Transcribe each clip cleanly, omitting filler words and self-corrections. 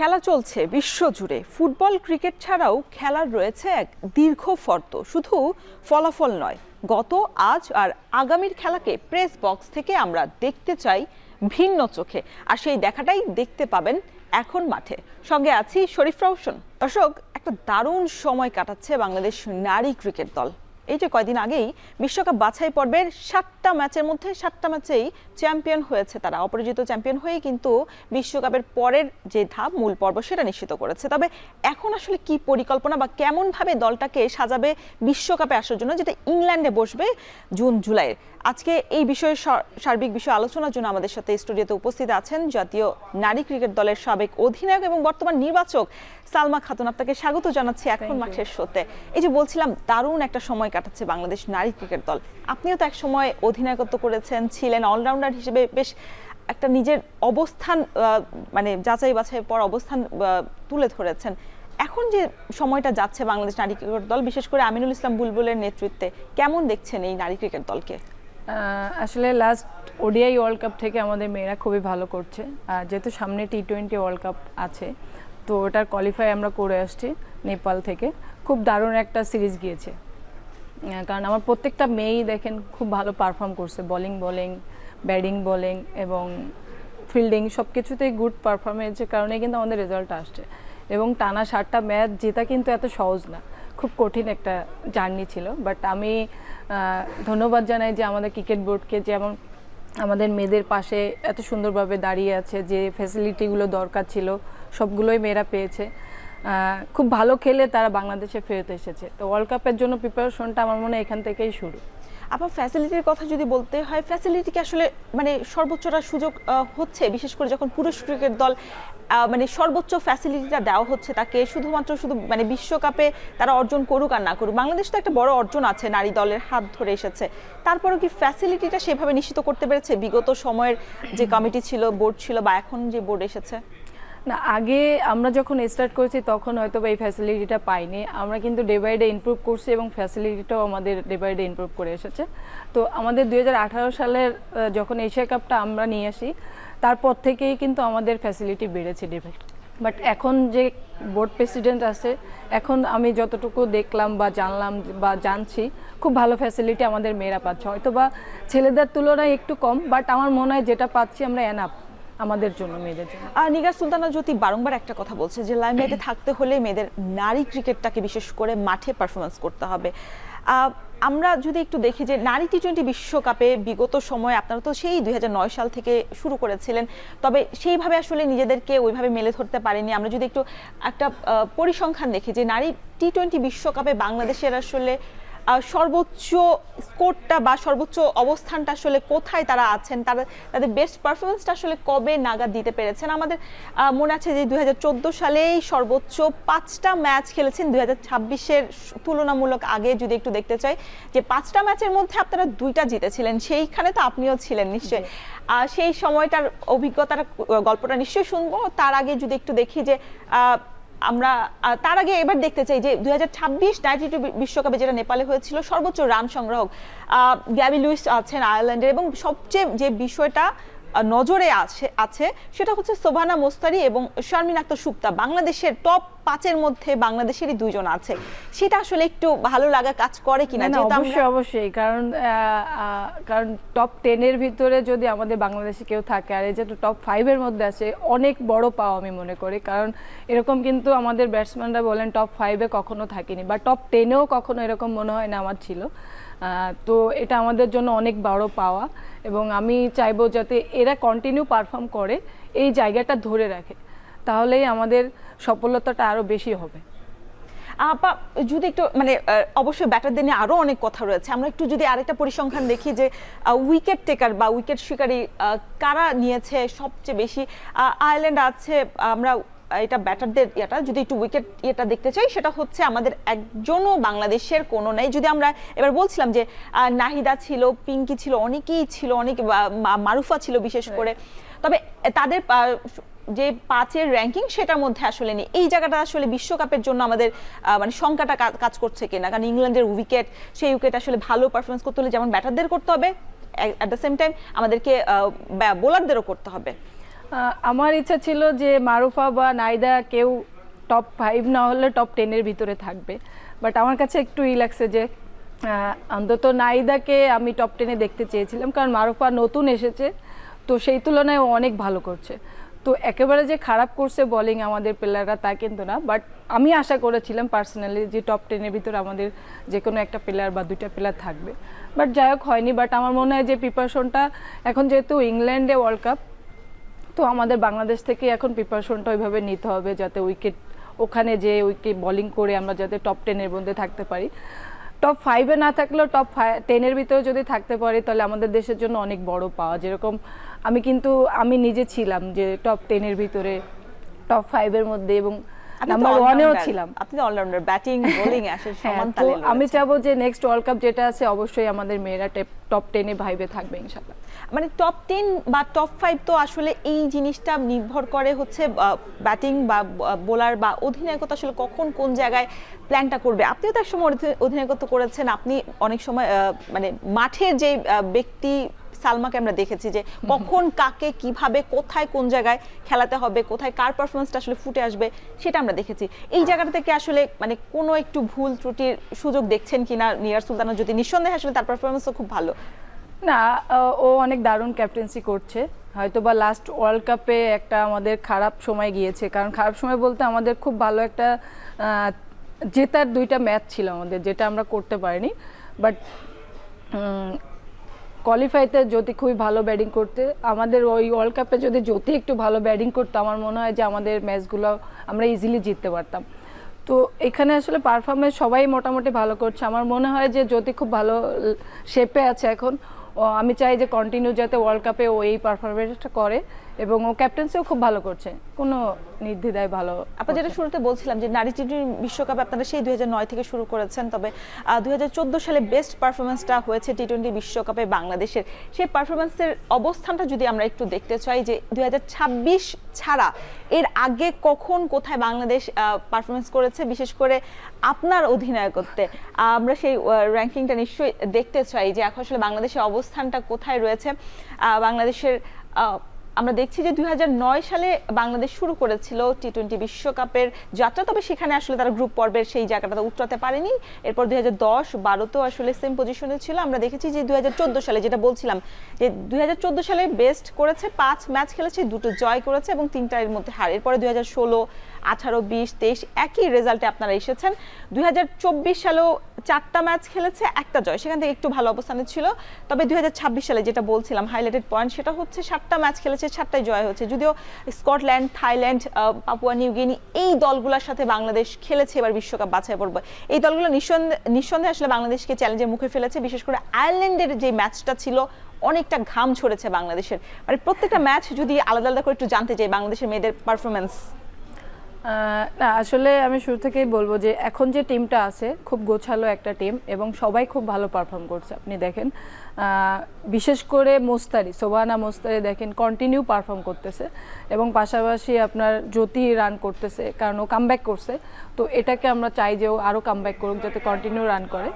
খেলা চলছে বিশ্বজুড়ে। ফুটবল ক্রিকেট ছাড়াও খেলার রয়েছে এক দীর্ঘ ফর্দ। শুধু ফলাফল নয়, গত, আজ আর আগামীর খেলাকে প্রেস বক্স থেকে আমরা দেখতে চাই ভিন্ন চোখে। আর সেই দেখাটাই দেখতে পাবেন এখন মাঠে। সঙ্গে আছি শরীফ রওশন। দর্শক, একটা দারুণ সময় কাটাচ্ছে বাংলাদেশ নারী ক্রিকেট দল। এই যে কয়দিন আগেই বিশ্বকাপ বাছাই পর্বের 7টা ম্যাচের মধ্যে 7টা ম্যাচেই চ্যাম্পিয়ন হয়েছে তারা। অপরাজিত চ্যাম্পিয়ন হয়ে কিন্তু বিশ্বকাপের পরের যে ধাপ মূল পর্ব সেটা নিশ্চিত করেছে। তবে এখন আসলে কি পরিকল্পনা বা কেমনভাবে দলটাকে সাজাবে বিশ্বকাপে আসার জন্য, যেটা ইংল্যান্ডে বসবে জুন জুলাইয়ের। আজকে এই বিষয়ে সার্বিক বিষয় আলোচনার জন্য আমাদের সাথে স্টুডিওতে উপস্থিত আছেন জাতীয় নারী ক্রিকেট দলের সাবেক অধিনায়ক এবং বর্তমান নির্বাচক সালমা খাতুন। আপনাকে স্বাগত জানাচ্ছি এখন মাঠের শোতে। এই যে বলছিলাম, দারুণ একটা সময় কাটাচ্ছে বাংলাদেশ নারী ক্রিকেট দল। আপনিও তো এক সময় অধিনায়কত্ব করেছেন, ছিলেন অলরাউন্ডার হিসেবে, বেশ একটা নিজের অবস্থান মানে যাচাই বাছাইয়ের পর অবস্থান তুলে ধরেছেন। এখন যে সময়টা যাচ্ছে বাংলাদেশ নারী ক্রিকেট দল, বিশেষ করে আমিনুল ইসলাম বুলবুলের নেতৃত্বে, কেমন দেখছেন এই নারী ক্রিকেট দলকে? আসলে লাস্ট ওডিআই ওয়ার্ল্ড কাপ থেকে আমাদের মেয়েরা খুবই ভালো করছে। যেহেতু সামনে টি20 ওয়ার্ল্ড কাপ আছে, তো ওটার কোয়ালিফাই আমরা করে আসছি নেপাল থেকে। খুব দারুণ একটা সিরিজ গিয়েছে, কারণ আমার প্রত্যেকটা মেয়েই দেখেন খুব ভালো পারফর্ম করছে। বোলিং, ব্যাটিং, বোলিং এবং ফিল্ডিং সব কিছুতেই গুড পারফরমেন্সের কারণে কিন্তু আমাদের রেজাল্ট আসছে। এবং টানা 7টা ম্যাচ জেতা কিন্তু এত সহজ না, খুব কঠিন একটা জার্নি ছিল। বাট আমি ধন্যবাদ জানাই যে আমাদের ক্রিকেট বোর্ডকে, যেমন আমাদের মেয়েদের পাশে এত সুন্দরভাবে দাঁড়িয়ে আছে। যে ফ্যাসিলিটিগুলো দরকার ছিল সবগুলোই মেয়েরা পেয়েছে। খুব ভালো খেলে তারা বাংলাদেশে ফেরত এসেছে। তো ওয়ার্ল্ড কাপের জন্য প্রিপারেশনটা আমার মনে হয় এখান থেকেই শুরু। আপনার ফ্যাসিলিটির কথা যদি বলতে হয়, ফ্যাসিলিটিকে আসলে মানে সর্বোচ্চটা সুযোগ হচ্ছে, বিশেষ করে যখন পুরুষ ক্রিকেট দল মানে সর্বোচ্চ ফ্যাসিলিটিটা দেওয়া হচ্ছে তাকে, শুধু মানে বিশ্বকাপে তারা অর্জন করুক আর না করুক। বাংলাদেশ তো একটা বড় অর্জন আছে, নারী দলের হাত ধরে এসেছে। তারপরেও কি ফ্যাসিলিটিটা সেভাবে নিশ্চিত করতে পেরেছে বিগত সময়ের যে কমিটি ছিল, বোর্ড ছিল, বা এখন যে বোর্ড এসেছে? না, আগে আমরা যখন স্টার্ট করেছি তখন হয়তো এই ফ্যাসিলিটিটা পাইনি। আমরা কিন্তু ডে বাই ডে ইমপ্রুভ করছি এবং ফ্যাসিলিটিটাও আমাদের ডে বাই ডে ইমপ্রুভ করে এসেছে। তো আমাদের 2018 সালের যখন এশিয়া কাপটা আমরা নিয়ে আসি, তারপর থেকেই কিন্তু আমাদের ফ্যাসিলিটি বেড়েছে ডে বাই ডে। বাট এখন যে বোর্ড প্রেসিডেন্ট আছে, এখন আমি যতটুকু দেখলাম বা জানলাম বা জানছি, খুব ভালো ফ্যাসিলিটি আমাদের মেয়েরা পাচ্ছে। হয়তো বা ছেলেদের তুলনায় একটু কম, বাট আমার মনে হয় যেটা পাচ্ছি আমরা এনাফ আমাদের জন্য, মেয়েদের জন্য। নিগার সুলতানা জ্যোতি বারংবার একটা কথা বলছে যে লাইমলাইটে থাকতে হলে মেয়েদের নারী ক্রিকেটটাকে বিশেষ করে মাঠে পারফরমেন্স করতে হবে। আমরা যদি একটু দেখি যে নারী টি20 বিশ্বকাপে বিগত সময়ে আপনারা তো সেই 2009 সাল থেকে শুরু করেছিলেন, তবে সেইভাবে আসলে নিজেদেরকে ওইভাবে মেলে ধরতে পারেনি। আমরা যদি একটু একটা পরিসংখ্যান দেখি যে নারী টি20 বিশ্বকাপে বাংলাদেশের আসলে সর্বোচ্চ স্কোরটা বা সর্বোচ্চ অবস্থানটা আসলে কোথায় তারা আছেন, তাদের বেস্ট পারফরমেন্সটা আসলে কবে নাগাদ দিতে পেরেছেন? আমাদের মনে আছে যে 2014 সালেই সর্বোচ্চ 5টা ম্যাচ খেলেছেন। 2026-এর তুলনামূলক আগে যদি একটু দেখতে চাই, যে 5টা ম্যাচের মধ্যে আপনারা 2টা জিতেছিলেন, সেইখানে তো আপনিও ছিলেন নিশ্চয়ই। সেই সময়টার অভিজ্ঞতার গল্পটা নিশ্চয়ই শুনবো। তার আগে যদি একটু দেখি যে আমরা তার আগে এবার দেখতে চাই যে 2026 নারী বিশ্বকাপে যেটা নেপালে হয়েছিল, সর্বোচ্চ রান সংগ্রাহক গ্যাবি লুইস আছেন আয়ারল্যান্ডের, এবং সবচেয়ে যে বিষয়টা নজরে আছে সেটা হচ্ছে সোভানা মোস্তারি এবং শারমিন আক্তার সুপ্তা। বাংলাদেশের টপ 5-এর মধ্যে বাংলাদেশেরই 2জন আছে। সেটা আসলে একটু ভালো লাগা কাজ করে কিনা? অবশ্যই, কারণ টপ 10-এর ভিতরে যদি আমাদের বাংলাদেশে কেউ থাকে, আর এই যে টপ 5-এর মধ্যে আছে, অনেক বড় পাও আমি মনে করি। কারণ এরকম কিন্তু আমাদের ব্যাটসম্যানরা বলেন টপ 5-এ কখনো থাকেনি, বা টপ 10-এও কখনো এরকম মনে হয় না আমার ছিল। তো এটা আমাদের জন্য অনেক বড় পাওয়া, এবং আমি চাইবো যাতে এরা কন্টিনিউ পারফর্ম করে, এই জায়গাটা ধরে রাখে, তাহলেই আমাদের সফলতাটা আরও বেশি হবে। আপা, যদি একটু মানে অবশ্যই ব্যাটারদের নিয়ে আরো অনেক কথা রয়েছে, আমরা একটু যদি আরেকটা পরিসংখ্যান দেখি যে উইকেট টেকার বা উইকেট শিকারী কারা নিয়েছে সবচেয়ে বেশি। আয়ারল্যান্ড আছে, আমরা এটা ব্যাটারদের এটা যদি একটু উইকেট এটা দেখতে চাই, সেটা হচ্ছে আমাদের একজনও বাংলাদেশের কোনো নেই। যদি আমরা এবার বলছিলাম যে নাহিদা ছিল, পিঙ্কি ছিল, অনেকেই ছিল, অনেক মারুফা ছিল বিশেষ করে, তবে তাদের যে 5-এর র্যাঙ্কিং সেটার মধ্যে আসলে নেই। এই জায়গাটা আসলে বিশ্বকাপের জন্য আমাদের মানে শঙ্কাটা কাজ করছে কিনা? কারণ ইংল্যান্ডের উইকেট, সেই উইকেট আসলে ভালো পারফরমেন্স করতে হলে যেমন ব্যাটারদের করতে হবে, অ্যাট দ্য সেম টাইম আমাদেরকে বোলারদেরও করতে হবে। আমার ইচ্ছা ছিল যে মারুফা বা নাইদা কেউ টপ 5 না হলে টপ 10-এর ভিতরে থাকবে, বাট আমার কাছে একটু লাগছে যে অন্তত নাইদাকে আমি টপ 10-এ দেখতে চেয়েছিলাম, কারণ মারুফা নতুন এসেছে, তো সেই তুলনায় ও অনেক ভালো করছে। তো একেবারে যে খারাপ করছে বোলিং আমাদের প্লেয়াররা তা কিন্তু না, বাট আমি আশা করেছিলাম পার্সোনালি যে টপ 10-এর ভিতরে আমাদের যে কোনো একটা প্লেয়ার বা দুইটা প্লেয়ার থাকবে, বাট যাই হোক হয়নি। বাট আমার মনে হয় যে প্রিপারেশনটা এখন যেহেতু ইংল্যান্ডে ওয়ার্ল্ড কাপ, তো আমাদের বাংলাদেশ থেকে এখন প্রিপারেশনটা ওইভাবে নিতে হবে যাতে উইকেট ওখানে যে উইকেট বোলিং করে আমরা যাতে টপ 10-এর মধ্যে থাকতে পারি। টপ 5-এ না থাকলেও টপ 10-এর ভিতরে যদি থাকতে পারি তাহলে আমাদের দেশের জন্য অনেক বড় পাওয়া। যেরকম আমি নিজে ছিলাম যে টপ 10-এর ভিতরে, টপ 5-এর মধ্যে এবং নাম্বার 1-এও ছিলাম। আপনি তো অলরাউন্ডার, ব্যাটিং বোলিং আসলে সমান তো তালে আমি চাবো যে নেক্সট ওয়ার্ল্ড কাপ যেটা আছে অবশ্যই আমাদের মেয়েরা টপ 10-এ ভাইবে থাকবে ইনশাআল্লাহ। মানে টপ 10 বা টপ 5 তো আসলে এই জিনিসটা নির্ভর করে হচ্ছে ব্যাটিং বা বোলার বা অধিনায়কত্ব আসলে কখন কোন জায়গায় প্ল্যানটা করবে। আপনিও তো এক সময় অধিনায়কত্ব করেছেন, আপনি অনেক সময় মানে মাঠের যে ব্যক্তি সালমাকে আমরা দেখেছি যে কখন কাকে কিভাবে কোথায় কোন জায়গায় খেলাতে হবে, কোথায় কার পারফরমেন্সটা আসলে ফুটে আসবে সেটা আমরা দেখেছি। এই জায়গাটা থেকে আসলে মানে কোনো একটু ভুল ত্রুটির সুযোগ দেখছেন কিনা নিগার সুলতানা? যদি নিঃসন্দেহে আসলে তার পারফরমেন্সও খুব ভালো। না, ও অনেক দারুণ ক্যাপ্টেন্সি করছে, হয়তো বা লাস্ট ওয়ার্ল্ড কাপে একটা আমাদের খারাপ সময় গিয়েছে, কারণ খারাপ সময় বলতে আমাদের খুব ভালো একটা জেতার 2টা ম্যাচ ছিল আমাদের, যেটা আমরা করতে পারিনি। বাট কোয়ালিফাইতে জ্যোতি খুবই ভালো ব্যাটিং করতে, আমাদের ওই ওয়ার্ল্ড কাপে যদি জ্যোতি একটু ভালো ব্যাটিং করতো আমার মনে হয় যে আমাদের ম্যাচগুলো আমরা ইজিলি জিততে পারতাম। তো এখানে আসলে পারফরমেন্স সবাই মোটামুটি ভালো করছে, আমার মনে হয় যে জ্যোতি খুব ভালো শেপে আছে এখন। আমি চাই যে কন্টিনিউ যাতে ওয়ার্ল্ড কাপে ও এই পারফরমেন্সটা করে, এবং ও ক্যাপ্টেন্সিও খুব ভালো করছে, কোনো নির্দ্বিধায় ভালো। আপনার যেটা শুরুতে বলছিলাম যে নারী টি-20 বিশ্বকাপে আপনারা সেই 2009 থেকে শুরু করেছেন, তবে 2014 সালে বেস্ট পারফরমেন্সটা হয়েছে টি-20 বিশ্বকাপে বাংলাদেশের। সেই পারফরমেন্সের অবস্থানটা যদি আমরা একটু দেখতে চাই যে 2026 ছাড়া এর আগে কখন কোথায় বাংলাদেশ পারফরমেন্স করেছে, বিশেষ করে আপনার অধিনায়কত্বে আমরা সেই র্যাঙ্কিংটা নিশ্চয়ই দেখতে চাই যে এখন আসলে বাংলাদেশের অবস্থানটা কোথায় রয়েছে। বাংলাদেশের আমরা দেখছি যে 2009 সালে বাংলাদেশ শুরু করেছিল টি-20 বিশ্বকাপের যাত্রা, তবে সেখানে আসলে তারা গ্রুপ পর্বের সেই জায়গাটা উতরাতে পারেনি। এরপর 2010-12তেও আসলে সেম পজিশনে ছিল। আমরা দেখেছি যে 2014 সালে যেটা বলছিলাম যে 2014 সালে বেস্ট করেছে, 5 ম্যাচ খেলেছে, 2টো জয় করেছে এবং 3টার মধ্যে হার। এরপরে 2016, 18, 20, 23 একই রেজাল্টে আপনারা এসেছেন। 2024 সালেও 4টা ম্যাচ খেলেছে, 1টা জয়, সেখান থেকে একটু ভালো অবস্থানে ছিল। তবে 2026 সালে যেটা বলছিলাম হাইলাইটেড পয়েন্ট, সেটা হচ্ছে 7টা ম্যাচ খেলেছে, 7টাই জয় হচ্ছে। যদিও Scotland, Thailand, Papua New Guinea এই দলগুলোর সাথে বাংলাদেশ খেলেছে এবার বিশ্বকাপ বাছাই পর্ব। এই দলগুলো নিঃসন্দেহে আসলে বাংলাদেশকে চ্যালেঞ্জের মুখে ফেলেছে। বিশেষ করে আয়ারল্যান্ডের যে ম্যাচটা ছিল অনেকটা ঘাম ঝরেছে বাংলাদেশের। মানে প্রত্যেকটা ম্যাচ যদি আলাদা আলাদা করে একটু জানতে চাই বাংলাদেশের মেয়েদের পারফরমেন্স। না, আসলে আমি শুরু থেকেই বলবো যে এখন যে টিমটা আছে খুব গোছালো একটা টিম এবং সবাই খুব ভালো পারফর্ম করছে। আপনি দেখেন বিশেষ করে সোবানা মোস্তারি দেখেন কন্টিনিউ পারফর্ম করতেছে, এবং পাশাপাশি আপনার জ্যোতি রান করতেছে, কারণ ও কামব্যাক করছে। তো এটাকে আমরা চাই যে ও আরও কামব্যাক করুক, যাতে কন্টিনিউ রান করে।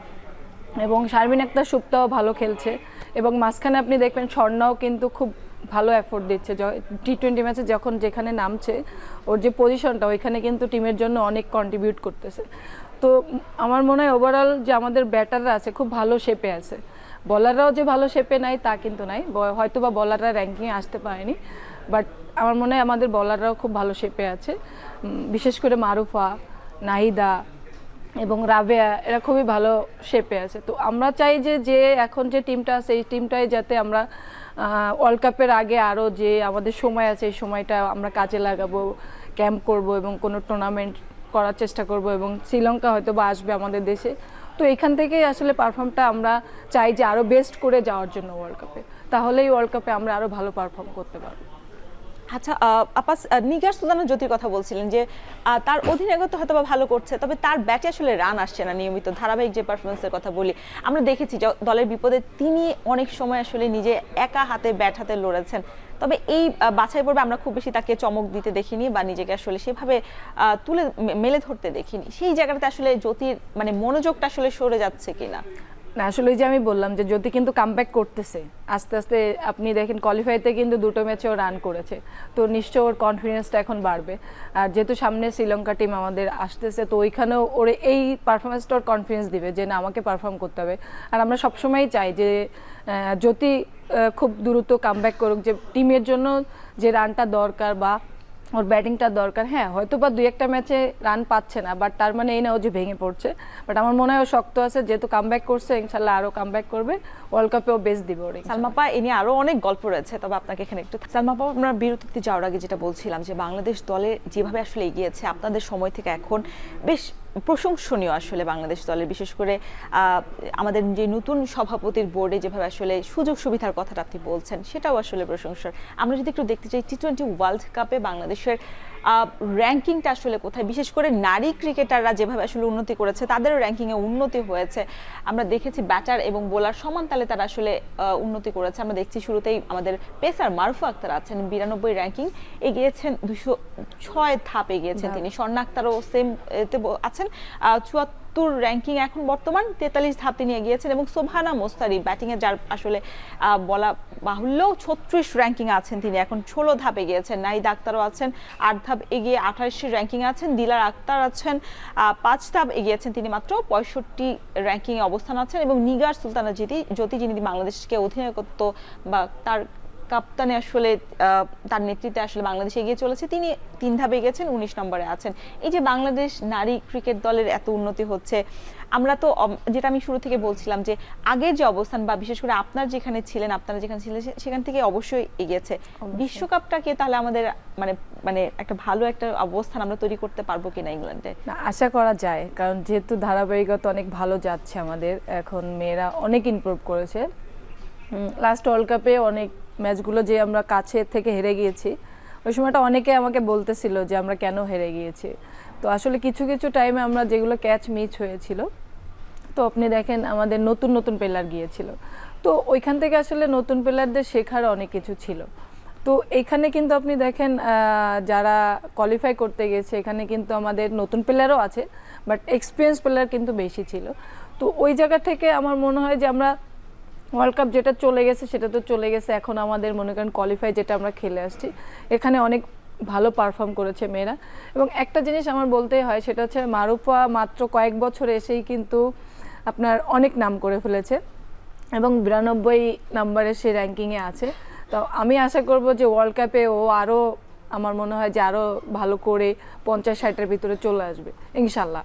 এবং শারমিন আক্তার সুপ্তাও ভালো খেলছে, এবং মাঝখানে আপনি দেখবেন স্বর্ণাও কিন্তু খুব ভালো এফোর্ট দিচ্ছে। টি-20 ম্যাচে যখন যেখানে নামছে ওর যে পজিশনটা ওইখানে কিন্তু টিমের জন্য অনেক কন্ট্রিবিউট করতেছে। তো আমার মনে হয় ওভারঅল যে আমাদের ব্যাটাররা আছে খুব ভালো শেপে আছে, বলাররাও যে ভালো শেপে নাই তা কিন্তু নাই, হয়তো বা বলাররা র্যাঙ্কিংয়ে আসতে পারেনি, বাট আমার মনে হয় আমাদের বলাররাও খুব ভালো শেপে আছে। বিশেষ করে মারুফা, নাহিদা এবং রাবেয়া এরা খুবই ভালো শেপে আছে। তো আমরা চাই যে এখন যে টিমটা আছে এই টিমটাই যাতে আমরা ওয়ার্ল্ড কাপের আগে আরও যে আমাদের সময় আছে এই সময়টা আমরা কাজে লাগাবো, ক্যাম্প করব এবং কোনো টুর্নামেন্ট করার চেষ্টা করব, এবং শ্রীলঙ্কা হয়তো বা আসবে আমাদের দেশে। তো এখান থেকেই আসলে পারফর্মটা আমরা চাই যে আরও বেস্ট করে যাওয়ার জন্য ওয়ার্ল্ড কাপে, তাহলেই ওয়ার্ল্ড কাপে আমরা আরও ভালো পারফর্ম করতে পারবো। আচ্ছা আপা, নিগার সুলতানা জ্যোতির কথা বলছিলেন যে তার অধিনায়কত্ব হয়তো বা ভালো করছে, তবে তার ব্যাটে আসলে রান আসছে না নিয়মিত। ধারাবাহিক যে পারফরমেন্সের কথা বলি, আমরা দেখেছি দলের বিপদে তিনি অনেক সময় আসলে নিজে একা হাতে ব্যাট হাতে লড়েছেন। তবে এই বাছাই পর্বে আমরা খুব বেশি তাকে চমক দিতে দেখিনি বা নিজেকে আসলে সেভাবে মেলে ধরতে দেখিনি। সেই জায়গাটাতে আসলে জ্যোতির মানে মনোযোগটা আসলে সরে যাচ্ছে কিনা? না আসলে ওই যে আমি বললাম যে জ্যোতি কিন্তু কামব্যাক করতেছে আস্তে আস্তে। আপনি দেখেন কোয়ালিফাইতে কিন্তু দুটো ম্যাচেও রান করেছে, তো নিশ্চয় ওর কনফিডেন্সটা এখন বাড়বে। আর যেহেতু সামনে শ্রীলঙ্কা টিম আমাদের আসতেছে, তো ওইখানেও ওর এই পারফরমেন্সটা ওর কনফিডেন্স দিবে যে না আমাকে পারফর্ম করতে হবে। আর আমরা সবসময়ই চাই যে জ্যোতি খুব দ্রুত কামব্যাক করুক, যে টিমের জন্য যে রানটা দরকার বা ওর ব্যাটিংটা দরকার। হ্যাঁ হয়তো বা 2-1টা ম্যাচে রান পাচ্ছে না, বাট তার মানে এই না ও যে ভেঙে পড়ছে। বাট আমার মনে হয় ও শক্ত আছে, যেহেতু কামব্যাক করছে ইনশাল্লাহ আরও কামব্যাক করবে, ওয়ার্ল্ড কাপেও বেস্ট দিবে ওর। সালমাপা এ নিয়ে আরো অনেক গল্প রয়েছে, তবে আপনাকে এখানে একটু সালমাপা আমরা বিরতিতে যাওয়ার আগে যেটা বলছিলাম যে বাংলাদেশ দলে যেভাবে আসলে এগিয়েছে আপনাদের সময় থেকে এখন বেশ প্রশংসনীয় আসলে বাংলাদেশ দলের, বিশেষ করে আমাদের যে নতুন সভাপতির বোর্ডে যেভাবে আসলে সুযোগ সুবিধার কথাটা আপনি বলছেন সেটাও আসলে প্রশংসার। আমরা যদি একটু দেখতে চাই টি-20 ওয়ার্ল্ড কাপে বাংলাদেশের র্যাঙ্কিংটা আসলে কোথায়, বিশেষ করে নারী ক্রিকেটাররা যেভাবে আসলে উন্নতি করেছে তাদেরও র্যাঙ্কিংয়ে উন্নতি হয়েছে। আমরা দেখেছি ব্যাটার এবং বোলার সমান তালে তারা আসলে উন্নতি করেছে। আমরা দেখছি শুরুতেই আমাদের পেসার মারুফা আক্তার আছেন 92 র্যাঙ্কিং, এগিয়েছেন 206 ধাপ এগিয়েছেন তিনি। স্বর্ণা আক্তারও সেম এতে আছেন 74 র্যাঙ্কিং এখন বর্তমান, 43 ধাপ তিনি এগিয়েছেন। এবং সোবহানা মোস্তারি ব্যাটিংয়ে যার আসলে বলা বাহুল্য 36 র্যাঙ্কিং আছেন তিনি, এখন 16 ধাপ এগিয়েছেন। নাহিদ আক্তারও আছেন 8 ধাপ এগিয়ে 28 র্যাঙ্কিং আছেন। দিলার আক্তার আছেন 5 ধাপ এগিয়েছেন, তিনি মাত্র 65 র্যাঙ্কিংয়ে অবস্থান আছেন। এবং নিগার সুলতানা জ্যোতি যিনি বাংলাদেশকে অধিনায়কত্ব বা তার কাপ্তানে আসলে তার নেতৃত্বে আসলে বাংলাদেশ এগিয়ে চলেছে, তিনি 3 ধাপে এগিয়েছেন, 19 নম্বরে আছেন। এই যে বাংলাদেশ নারী ক্রিকেট দলের এত উন্নতি হচ্ছে, আমরা তো যেটা আমি শুরু থেকে বলছিলাম যে আগের যে অবস্থান বা বিশেষ করে আপনারা যেখানে ছিলেন সেখান থেকে অবশ্যই এগিয়েছে। বিশ্বকাপটাকে তাহলে আমাদের মানে একটা ভালো একটা অবস্থান আমরা তৈরি করতে পারবো কিনা ইংল্যান্ডে? আশা করা যায়, কারণ যেহেতু ধারাবাহিকতা অনেক ভালো যাচ্ছে আমাদের, এখন মেয়েরা অনেক ইমপ্রুভ করেছে। লাস্ট ওয়ার্ল্ড কাপে অনেক ম্যাচগুলো যে আমরা কাছে থেকে হেরে গিয়েছি, ওই সময়টা অনেকে আমাকে বলতেছিল যে আমরা কেন হেরে গিয়েছি। তো আসলে কিছু কিছু টাইমে আমরা যেগুলো ক্যাচ মিস হয়েছিল, তো আপনি দেখেন আমাদের নতুন নতুন প্লেয়ার গিয়েছিল, তো ওইখান থেকে আসলে নতুন প্লেয়ারদের শেখার অনেক কিছু ছিল। তো এখানে কিন্তু আপনি দেখেন যারা কোয়ালিফাই করতে গেছে এখানে কিন্তু আমাদের নতুন প্লেয়ারও আছে, বাট এক্সপিরিয়েন্স প্লেয়ার কিন্তু বেশি ছিল। তো ওই জায়গা থেকে আমার মনে হয় যে আমরা ওয়ার্ল্ড কাপ যেটা চলে গেছে সেটা তো চলে গেছে, এখন আমাদের মনে করেন কোয়ালিফাই যেটা আমরা খেলে আসছি এখানে অনেক ভালো পারফর্ম করেছে মেয়েরা। এবং একটা জিনিস আমার বলতেই হয়, সেটা হচ্ছে মারুফা মাত্র কয়েক বছর এসেই কিন্তু আপনার অনেক নাম করে ফেলেছে এবং 92 নম্বরে সে র্যাঙ্কিংয়ে আছে। তো আমি আশা করব যে ওয়ার্ল্ড কাপে ও আরও, আমার মনে হয় যে আরও ভালো করে 50-60-এর ভিতরে চলে আসবে ইনশাল্লাহ।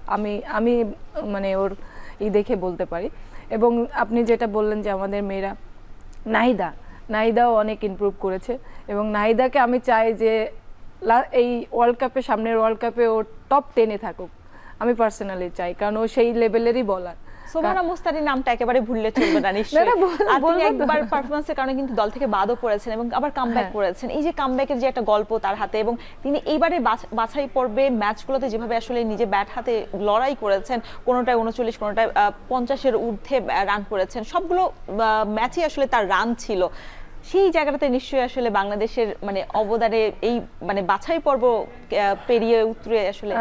আমি মানে ওর দেখে বলতে পারি। এবং আপনি যেটা বললেন যে আমাদের মেয়েরা, নাহিদাও অনেক ইমপ্রুভ করেছে এবং নাহিদাকে আমি চাই যে এই ওয়ার্ল্ড কাপে, সামনের ওয়ার্ল্ড কাপে ও টপ 10-এ থাকুক, আমি পার্সোনালি চাই, কারণ ও সেই লেভেলেরই বলার। সোবহানা মোস্তারির নামটা একেবারে ভুললে চলবে না নিশ্চয়ই। তিনি একবার পারফরম্যান্সের কারণে কিন্তু দল থেকে বাদও পড়েছেন এবং আবার কামব্যাক করেছেন। এই যে কামব্যাকের যে একটা গল্প তার হাতে, এবং তিনি এইবারে বাছাই পর্বে ম্যাচগুলোতে যেভাবে আসলে নিজে ব্যাট হাতে লড়াই করেছেন, কোনোটায় 39, কোনোটায় 50-এর ঊর্ধ্বে রান করেছেন, সবগুলো ম্যাচই আসলে তার রান ছিল। সেই জায়গাটাতে নিশ্চয়ই আসলে বাংলাদেশের অবদানে এই বাছাই পর্ব পেরিয়ে উতরে আসলে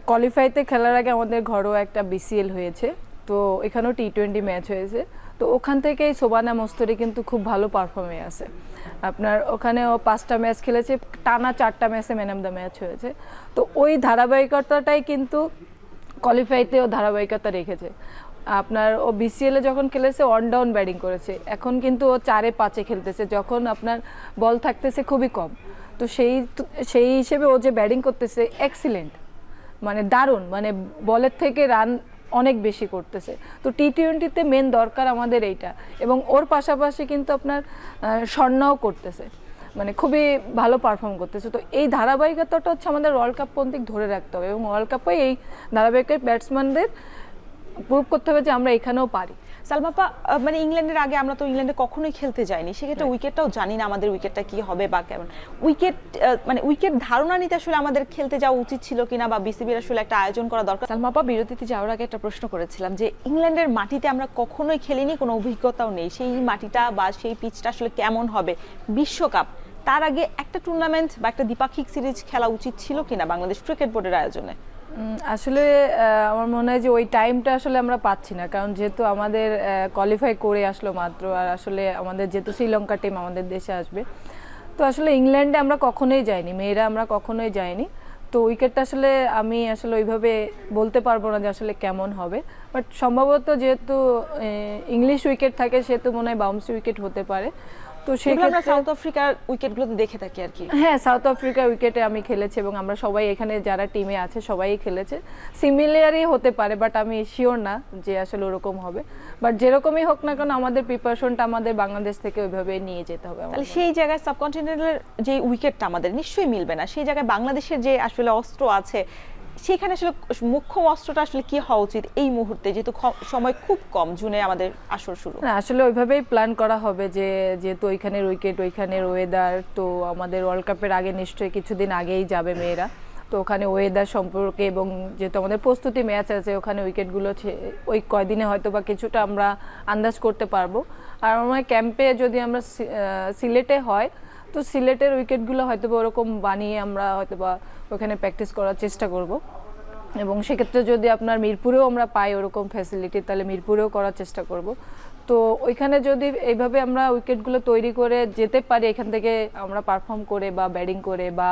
কোয়ালিফাইতে খেলার আগে আমাদের ঘরোয়া একটা বিসিএল হয়েছে, তো এখানেও টি20 ম্যাচ হয়েছে। তো ওখান থেকেই সোবানা মোস্তরি কিন্তু খুব ভালো পারফর্মে আছে। আপনার ওখানেও 5টা ম্যাচ খেলেছে, টানা 4টা ম্যাচে ম্যান অফ দ্য ম্যাচ হয়েছে। তো ওই ধারাবাহিকতাটাই কিন্তু কোয়ালিফাইতেও ধারাবাহিকতা রেখেছে। আপনার ও বিসিএলে যখন খেলেছে অন ডাউন ব্যাটিং করেছে, এখন কিন্তু ও 4-5-এ খেলতেছে যখন আপনার বল থাকতেছে খুবই কম। তো সেই হিসেবে ও যে ব্যাটিং করতেছে এক্সিলেন্ট, দারুণ, বলের থেকে রান অনেক বেশি করতেছে। তো টি20-তে মেন দরকার আমাদের এইটা, এবং ওর পাশাপাশি কিন্তু আপনার স্বর্ণাও করতেছে, খুবই ভালো পারফর্ম করতেছে। তো এই ধারাবাহিকতাটা হচ্ছে আমাদের ওয়ার্ল্ড কাপ পর্যন্ত ধরে রাখতে হবে, এবং ওয়ার্ল্ড কাপে এই ধারাবাহিকের ব্যাটসম্যানদের প্রুভ করতে হবে যে আমরা এখানেও পারি। সালমাপা, ইংল্যান্ডের আগে আমরা তো ইংল্যান্ডে কখনোই খেলতে যাইনি, সেক্ষেত্রে উইকেটটাও জানি না আমাদের উইকেটটা কি হবে বা কেমন। উইকেট ধারণা নিতে আসলে আমাদের খেলতে যাওয়া উচিত ছিল কিনা, বা বিসিবির আসলে একটা আয়োজন করা দরকার। সালমাপা, বিরতিতে যাওয়ার আগে একটা প্রশ্ন করেছিলাম যে ইংল্যান্ডের মাটিতে আমরা কখনোই খেলিনি, কোনো অভিজ্ঞতাও নেই, সেই মাটিটা বা সেই পিচটা আসলে কেমন হবে বিশ্বকাপ, তার আগে একটা টুর্নামেন্ট বা একটা দ্বিপাক্ষিক সিরিজ খেলা উচিত ছিল কিনা বাংলাদেশ ক্রিকেট বোর্ডের আয়োজনে? আসলে আমার মনে হয় যে ওই টাইমটা আসলে আমরা পাচ্ছি না, কারণ যেহেতু আমাদের কোয়ালিফাই করে আসলো মাত্র, আর আসলে আমাদের যেহেতু শ্রীলঙ্কা টিম আমাদের দেশে আসবে, তো আসলে ইংল্যান্ডে আমরা কখনোই যাইনি, মেয়েরা আমরা কখনোই যাইনি। তো উইকেটটা আসলে আমি আসলে ওইভাবে বলতে পারবো না যে আসলে কেমন হবে, বাট সম্ভবত যেহেতু ইংলিশ উইকেট থাকে সেহেতু মনে হয় বাউন্সি উইকেট হতে পারে। তো সেগুলো আমরা সেক্ষেত্রে সাউথ আফ্রিকার উইকেটগুলোতে দেখে থাকি আর কি। হ্যাঁ, সাউথ আফ্রিকার উইকেটে আমি খেলেছি এবং আমরা সবাই এখানে যারা টিমে আছে সবাই খেলেছে, সিমিলারই হতে পারে, বাট আমি শিওর না যে আসলে ওরকম হবে। বাট যেরকমই হোক না কেন আমাদের প্রিপারেশনটা আমাদের বাংলাদেশ থেকে ওইভাবে নিয়ে যেতে হবে। তাহলে সেই জায়গায় সাবকন্টিনেন্টালের যে উইকেটটা আমাদের নিশ্চয়ই মিলবে না, সেই জায়গায় বাংলাদেশের যে আসলে অস্ত্র আছে সেখানে আসলে মুখ্য অস্ত্রটা আসলে কি হওয়া উচিত এই মুহূর্তে, যেহেতু সময় খুব কম, জুনে আমাদের আসর শুরু? না, আসলে ওইভাবেই প্ল্যান করা হবে যে যেহেতু ওইখানের উইকেট, ওইখানের ওয়েদার, তো আমাদের ওয়ার্ল্ড কাপের আগে নিশ্চয়ই কিছুদিন আগেই যাবে মেয়েরা, তো ওখানে ওয়েদার সম্পর্কে এবং যেহেতু আমাদের প্রস্তুতি ম্যাচ আছে ওখানে উইকেটগুলো ওই কয়দিনে হয়তো বা কিছুটা আমরা আন্দাজ করতে পারবো। আর আমার ক্যাম্পে যদি আমরা সিলেটে হয় তো সিলেটের উইকেটগুলো হয়তো বা ওরকম বানিয়ে আমরা হয়তো বা ওখানে প্র্যাকটিস করার চেষ্টা করব, এবং সেক্ষেত্রে যদি আপনার মিরপুরেও আমরা পাই ওরকম ফ্যাসিলিটি তাহলে মিরপুরেও করার চেষ্টা করব। তো ওইখানে যদি এইভাবে আমরা উইকেটগুলো তৈরি করে যেতে পারি এখান থেকে আমরা পারফর্ম করে বা ব্যাটিং করে বা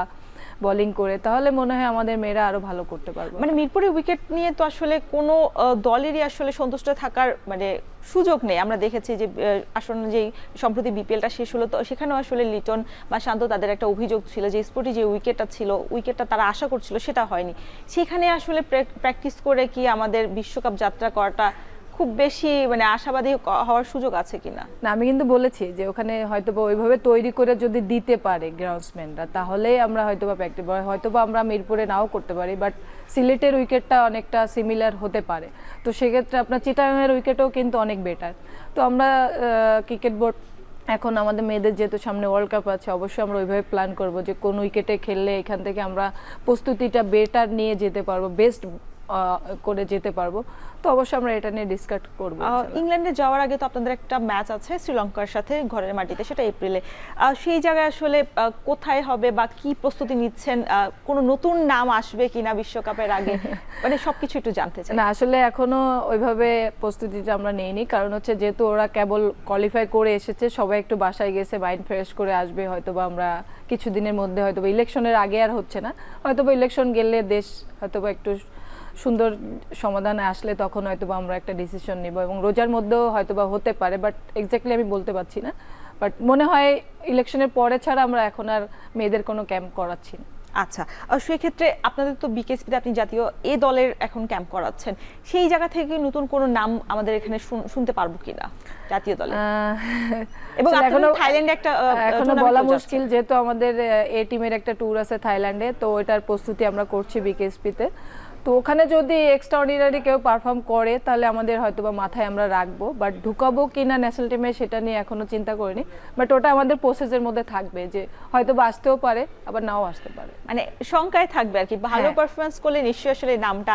বোলিং করে, তাহলে মনে হয় আমাদের মেয়েরা আরো ভালো করতে পারবে। মানে মিরপুরে উইকেট নিয়ে তো আসলে কোনো দলেরই আসলে সন্তুষ্ট থাকার মানে সুযোগ নেই। আমরা দেখেছি যে আসলে যেই সম্প্রতি বিপিএলটা শেষ হলো, তো সেখানেও আসলে লিটন বা শান্ত তাদের একটা অভিযোগ ছিল যে স্পোর্টি যে উইকেটটা ছিল, উইকেটটা তারা আশা করছিল সেটা হয়নি। সেখানে আসলে প্র্যাকটিস করে কি আমাদের বিশ্বকাপ যাত্রা করাটা খুব বেশি মানে আশাবাদী হওয়ার সুযোগ আছে কিনা? না, আমি কিন্তু বলেছি যে ওখানে হয়তোবা ওইভাবে তৈরি করে যদি দিতে পারে গ্রাউন্ডসম্যানরা তাহলেই আমরা হয়তোবা প্র্যাকটিস, হয়তোবা আমরা মিরপুরে নাও করতে পারি, বাট সিলেটের উইকেটটা অনেকটা সিমিলার হতে পারে। তো সেক্ষেত্রে আপনার চিটাগাংয়ের উইকেটও কিন্তু অনেক বেটার। তো আমরা ক্রিকেট বোর্ড এখন আমাদের মেয়েদের যেহেতু সামনে ওয়ার্ল্ড কাপ আছে, অবশ্যই আমরা ওইভাবে প্ল্যান করব যে কোন উইকেটে খেললে এখান থেকে আমরা প্রস্তুতিটা বেটার নিয়ে যেতে পারবো, বেস্ট করে যেতে পারবো। তো অবশ্যই আমরা এটা নিয়ে ডিসকাস করব। ইংল্যান্ডে যাওয়ার আগে তো আপনাদের একটা ম্যাচ আছে শ্রীলঙ্কার সাথে ঘরের মাটিতে, সেটা এপ্রিলে। সেই জায়গায় আসলে কোথায় হবে বা কি প্রস্তুতি নিচ্ছেন, কোনো নতুন নাম আসবে কিনা বিশ্বকাপের আগে, মানে সবকিছু একটু জানতে চাই। না, আসলে এখনো ওইভাবে প্রস্তুতিটা আমরা নেইনি, কারণ হচ্ছে যেহেতু ওরা কেবল কোয়ালিফাই করে এসেছে, সবাই একটু বাসায় গেছে, মাইন্ড ফ্রেশ করে আসবে। হয়তোবা আমরা কিছুদিনের মধ্যে হয়তোবা ইলেকশনের আগে আর হচ্ছে না, হয়তোবা ইলেকশন গেলে দেশ হয়তোবা একটু সুন্দর সমাধানে আসলে তখন হয়তোবা আমরা একটা ডিসিশন নিব, এবং রোজার মধ্যেও হয়তোবা হতে পারে, বাট এক্স্যাক্টলি আমি বলতে পারছি না। বাট মনে হয় ইলেকশনের পরে ছাড়া আমরা এখন আর মেয়েদের কোনো ক্যাম্প করাচ্ছি না। আচ্ছা, সেক্ষেত্রে আপনাদের তো বিকেএসপিতে আপনি জাতীয় এ দলের এখন ক্যাম্প করাচ্ছেন, সেই জায়গা থেকে নতুন কোনো নাম আমাদের এখানে শুনতে পারবো কিনা জাতীয় দলে? এবং এখনো থাইল্যান্ডে একটা এখনো বলা মুশকিল, যেহেতু আমাদের এ টিমের একটা ট্যুর আছে থাইল্যান্ডে, তো ওইটার প্রস্তুতি আমরা করছি বিকেএসপিতে। তো ওখানে যদি এক্সট্রাঅর্ডিনারি কেউ পারফর্ম করে তাহলে আমাদের হয়তোবা মাথায় আমরা রাখবো, বাট ঢুকাবো কিনা ন্যাশনাল টিমে সেটা নিয়ে এখনো চিন্তা করিনি। বাট ওটা আমাদের প্রসেসের মধ্যে থাকবে যে হয়তোবা আসতেও পারে আবার নাও আসতে পারে, মানে শঙ্কায় থাকবে আর কি। ভালো পারফরমেন্স করলে নিশ্চয়ই আসলে নামটা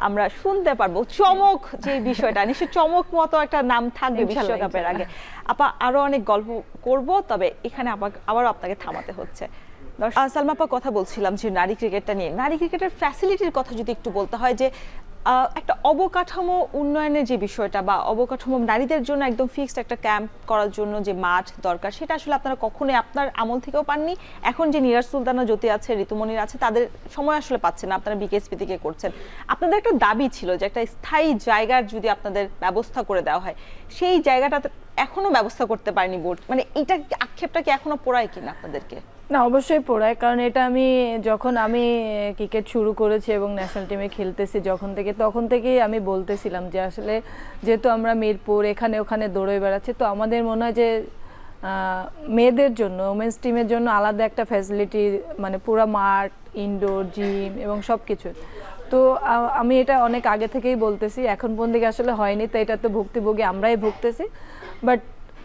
আমরা শুনতে পারবো। চমক যে বিষয়টা, নিশ্চয়ই চমক মতো একটা নাম থাকবে বিশ্বকাপের আগে। আপা আরো অনেক গল্প করব, তবে এখানে আবারও আপনাকে থামাতে হচ্ছে। সালমা আপা, কথা বলছিলাম যে নারী ক্রিকেটটা নিয়ে, নারী ক্রিকেটের ফ্যাসিলিটির কথা যদি একটু বলতে হয়, যে একটা অবকাঠামো উন্নয়নের যে বিষয়টা বা অবকাঠামো নারীদের জন্য একদম ফিক্সড একটা ক্যাম্প করার জন্য যে মাঠ দরকার, সেটা আসলে আপনারা কখনোই আপনার আমল থেকেও পাননি। এখন যে নিরাজ সুলতানা জ্যোতি আছে, ঋতুমণির আছে, তাদের সময় আসলে পাচ্ছেন না, আপনারা বিকেএসপি থেকে করছেন। আপনাদের একটা দাবি ছিল যে একটা স্থায়ী জায়গার যদি আপনাদের ব্যবস্থা করে দেওয়া হয়, সেই জায়গাটা এখনো ব্যবস্থা করতে পারেনি বোর্ড, মানে এইটা আক্ষেপটা কি এখনো পোড়ায় কিনা আপনাদেরকে? না, অবশ্যই পড়ায়, কারণ এটা আমি যখন আমি ক্রিকেট শুরু করেছি এবং ন্যাশনাল টিমে খেলতেছি যখন থেকে, তখন থেকেই আমি বলতেছিলাম যে আসলে যেহেতু আমরা মিরপুর এখানে ওখানে দৌড়ে বেড়াচ্ছি, তো আমাদের মনে হয় যে মেয়েদের জন্য, ওমেন্স টিমের জন্য আলাদা একটা ফ্যাসিলিটি, মানে পুরো মাঠ, ইনডোর, জিম এবং সব কিছু। তো আমি এটা অনেক আগে থেকেই বলতেছি, এখন পর্যন্ত আসলে হয়নি, তো এটা তো ভুক্তভোগী আমরাই ভুগতেছি। বাট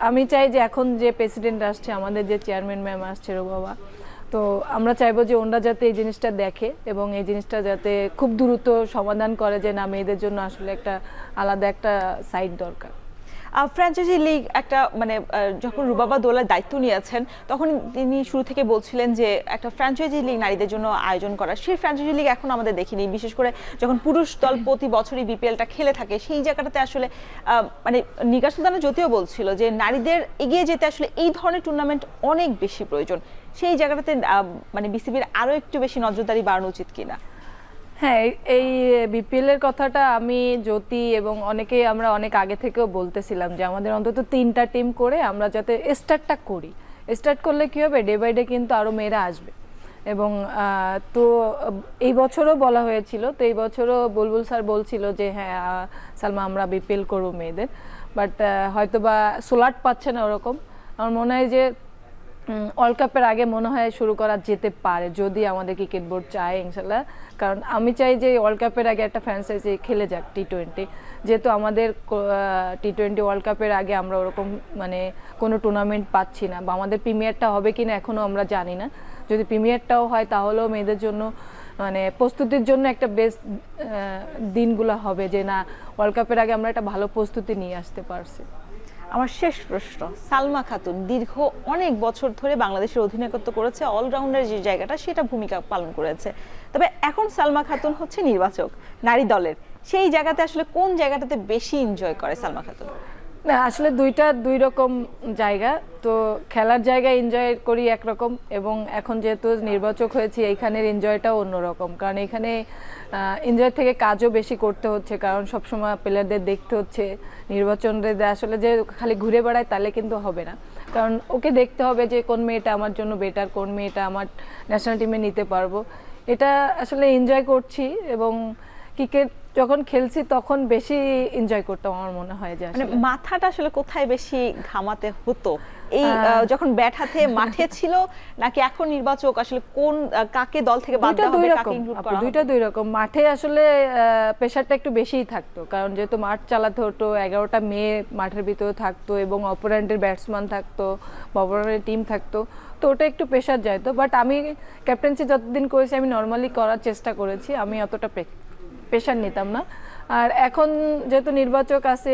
আমি চাই যে এখন যে প্রেসিডেন্ট আসছে, আমাদের যে চেয়ারম্যান ম্যাম আসছে বাবা, তো আমরা চাইবো যে ওনারা যাতে এই জিনিসটা দেখে এবং এই জিনিসটা যাতে খুব দ্রুত সমাধান করে, যে না, মেয়েদের জন্য আসলে একটা আলাদা একটা সাইট দরকার। ফ্র্যাঞ্চাইজি লিগ একটা মানে যখন রুবাবা দোলার দায়িত্ব নিয়েছেন তখন তিনি শুরু থেকে বলছিলেন যে একটা ফ্র্যাঞ্চাইজি লিগ নারীদের জন্য আয়োজন করা, সেই ফ্র্যাঞ্চাইজি লিগ এখন আমাদের দেখিনি। বিশেষ করে যখন পুরুষ দল প্রতি বছরই বিপিএলটা খেলে থাকে সেই জায়গাটাতে আসলে মানে নিগার সুলতানা যদিও বলছিল যে নারীদের এগিয়ে যেতে আসলে এই ধরনের টুর্নামেন্ট অনেক বেশি প্রয়োজন, সেই জায়গাটাতে মানে বিসিবির আরো একটু বেশি নজরদারি বাড়ানো উচিত কিনা? হ্যাঁ, এই বিপিএল এর কথাটা আমি জ্যোতি এবং অনেকেই আমরা অনেক আগে থেকেও বলতেছিলাম যে আমাদের অন্তত 3টা টিম করে আমরা যাতে স্টার্টটা করি। স্টার্ট করলে কি হবে, ডে বাই ডে কিন্তু আরো মেয়েরা আসবে। এবং তো এই বছরও বলা হয়েছিল, তো এই বছরও বুলবুল স্যার বলছিল যে হ্যাঁ সালমা আমরা বিপিএল করবো মেয়েদের, বাট হয়তো বা স্লট পাচ্ছে না ওরকম। আমার মনে হয় যে ওয়ার্ল্ড কাপের আগে মনে হয় শুরু করা যেতে পারে যদি আমাদের ক্রিকেট বোর্ড চায় ইনশাল্লাহ। কারণ আমি চাই যে ওয়ার্ল্ড কাপের আগে একটা ফ্র্যাঞ্চাইজি খেলে যাক টি20, যেহেতু আমাদের টি20 ওয়ার্ল্ড কাপের আগে আমরা ওরকম মানে কোনো টুর্নামেন্ট পাচ্ছি না, বা আমাদের প্রিমিয়ারটা হবে কিনা এখনও আমরা জানি না। যদি প্রিমিয়ারটাও হয় তাহলেও মেয়েদের জন্য মানে প্রস্তুতির জন্য একটা বেস্ট দিনগুলো হবে, যে না ওয়ার্ল্ড কাপের আগে আমরা একটা ভালো প্রস্তুতি নিয়ে আসতে পারছি। আমার শেষ প্রশ্ন, সালমা খাতুন দীর্ঘ অনেক বছর ধরে বাংলাদেশের অধিনায়কত্ব করেছে, অলরাউন্ডার যে জায়গাটা সেটা ভূমিকা পালন করেছে, তবে এখন সালমা খাতুন হচ্ছে নির্বাচক নারী দলের, সেই জায়গাতে আসলে কোন জায়গাটাতে বেশি এনজয় করে সালমা খাতুন? না আসলে দুইটা দুই রকম জায়গা, তো খেলার জায়গায় এনজয় করি একরকম, এবং এখন যেহেতু নির্বাচক হয়েছি এইখানের এনজয়টাও অন্যরকম। কারণ এখানে এনজয় থেকে কাজও বেশি করতে হচ্ছে, কারণ সবসময় প্লেয়ারদের দেখতে হচ্ছে। নির্বাচনদের আসলে যে খালি ঘুরে বেড়ায় তাহলে কিন্তু হবে না, কারণ ওকে দেখতে হবে যে কোন মেয়েটা আমার জন্য বেটার, কোন মেয়েটা আমার ন্যাশনাল টিমে নিতে পারবো। এটা আসলে এনজয় করছি, এবং ক্রিকেট যখন খেলছি তখন বেশি এনজয় করতাম আমার মনে হয়। যে মানে মাথাটা আসলে কোথায় বেশি ঘামাতে হতো, এই যখন ব্যাট হাতে মাঠে ছিল, নাকি এখন নির্বাচক আসলে কোন কাকে দল থেকে বাদ দেওয়া হবে, কাকে ইনক্লুড করা হবে? দুইটা দুই রকম। মাঠে আসলে প্রেশারটা একটু বেশিই থাকতো, কারণ যেহেতু মাঠ চালাতে হতো, 11টা মেয়ে মাঠের ভিতরে থাকতো এবং অপোনেন্টের ব্যাটসম্যান থাকতো বা অপোনেন্টের টিম থাকতো, তো ওটা একটু প্রেশার যাইতো। বাট আমি ক্যাপ্টেন্সি যতদিন করেছি আমি নর্মালি করার চেষ্টা করেছি, আমি অতটা প্রেশার নিতাম না। আর এখন যেহেতু নির্বাচক আছে,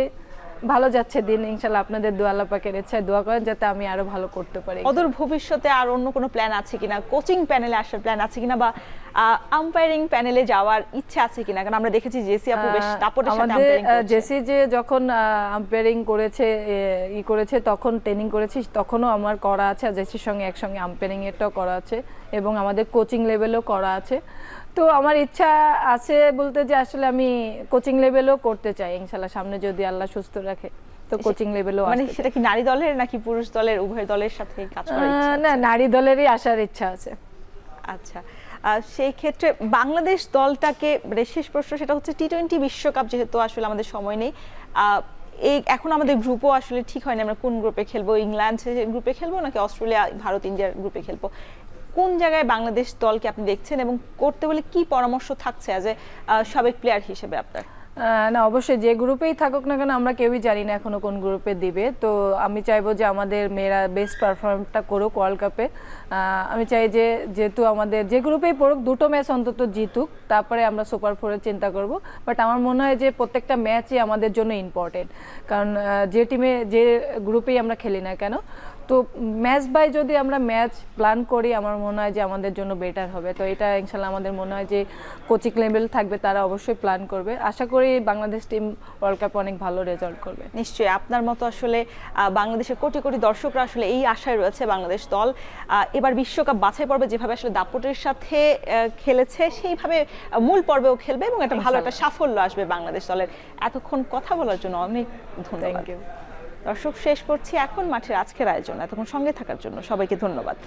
ভালো যাচ্ছে দিন, ইনশাআল্লাহ আপনাদের দোয়া, আল্লাহ পাকের ইচ্ছায় দোয়া করেন যাতে আমি আরো ভালো করতে পারি। অদূর ভবিষ্যতে আর অন্য কোনো প্ল্যান আছে কিনা, কোচিং প্যানেলে আসার প্ল্যান আছে কিনা, বা আম্পায়ারিং প্যানেলে যাওয়ার ইচ্ছা আছে কিনা? কারণ আমরা দেখেছি জেসি আপু বেশ দাপটের সাথে আম্পায়ারিং করছে। জেসি যে যখন আম্পায়ারিং করেছে করেছে তখন ট্রেনিং করেছি, তখনও আমার করা আছে, আর জেসির সঙ্গে একসঙ্গে আম্পায়ারিং এরটাও করা আছে, এবং আমাদের কোচিং লেভেলও করা আছে। তো আমার ইচ্ছা আছে বলতে যে আসলে আমি কোচিং লেভেলও করতে চাই ইনশাআল্লাহ, সামনে যদি আল্লাহ সুস্থ রাখে তো কোচিং লেভেলও। মানে সেটা কি নারী দলের নাকি পুরুষ দলের, উভয় দলের সাথে কাজ করার ইচ্ছা? না, নারী দলেরই আসার ইচ্ছা আছে। আচ্ছা, সেই ক্ষেত্রে বাংলাদেশ দলটাকে শেষ প্রশ্ন, সেটা হচ্ছে টি20 বিশ্বকাপ যেহেতু আসলে আমাদের সময় নেই, এই এখন আমাদের গ্রুপও আসলে ঠিক হয়নি আমরা কোন গ্রুপে খেলবো, ইংল্যান্ড গ্রুপে খেলবো নাকি অস্ট্রেলিয়া, ভারত, ইন্ডিয়ার গ্রুপে খেলবো, কোন জায়গায় বাংলাদেশ দলকে আপনি দেখছেন এবং করতে বলে কি পরামর্শ থাকছে অ্যাজ এ সাবেক প্লেয়ার হিসেবে আপনার? না অবশ্যই, যে গ্রুপেই থাকুক না কেন আমরা কেউই জানি না এখনো কোন গ্রুপে দিবে। তো আমি চাইবো যে আমাদের মেয়েরা বেস্ট পারফর্মটা করুক ওয়ার্ল্ড কাপে। আমি চাই যে যেহেতু আমাদের যে গ্রুপেই পড়ুক 2টো ম্যাচ অন্তত জিতুক, তারপরে আমরা সুপার 4-এর চিন্তা করব। বাট আমার মনে হয় যে প্রত্যেকটা ম্যাচই আমাদের জন্য ইম্পর্টেন্ট, কারণ যে টিমে যে গ্রুপেই আমরা খেলি না কেন, তো ম্যাচ বাই যদি আমরা ম্যাচ প্ল্যান করি আমার মনে হয় যে আমাদের জন্য বেটার হবে। তো এটা ইনশাল্লাহ আমাদের মনে হয় যে কোচিং লেভেল থাকবে তারা অবশ্যই প্ল্যান করবে। আশা করি বাংলাদেশ টিম ওয়ার্ল্ড কাপে অনেক ভালো রেজাল্ট করবে। নিশ্চয়ই আপনার মতো আসলে বাংলাদেশের কোটি কোটি দর্শকরা আসলে এই আশায় রয়েছে বাংলাদেশ দল এবার বিশ্বকাপ বাছাই পর্বে যেভাবে আসলে দাপটের সাথে খেলেছে সেইভাবে মূল পর্বেও খেলবে এবং একটা ভালো একটা সাফল্য আসবে বাংলাদেশ দলের। এতক্ষণ কথা বলার জন্য অনেক ধন্যবাদ। Thank you. দর্শক, শেষ করছি এখন মাঠের আজকের আয়োজন। এতক্ষণ সঙ্গে থাকার জন্য সবাইকে ধন্যবাদ।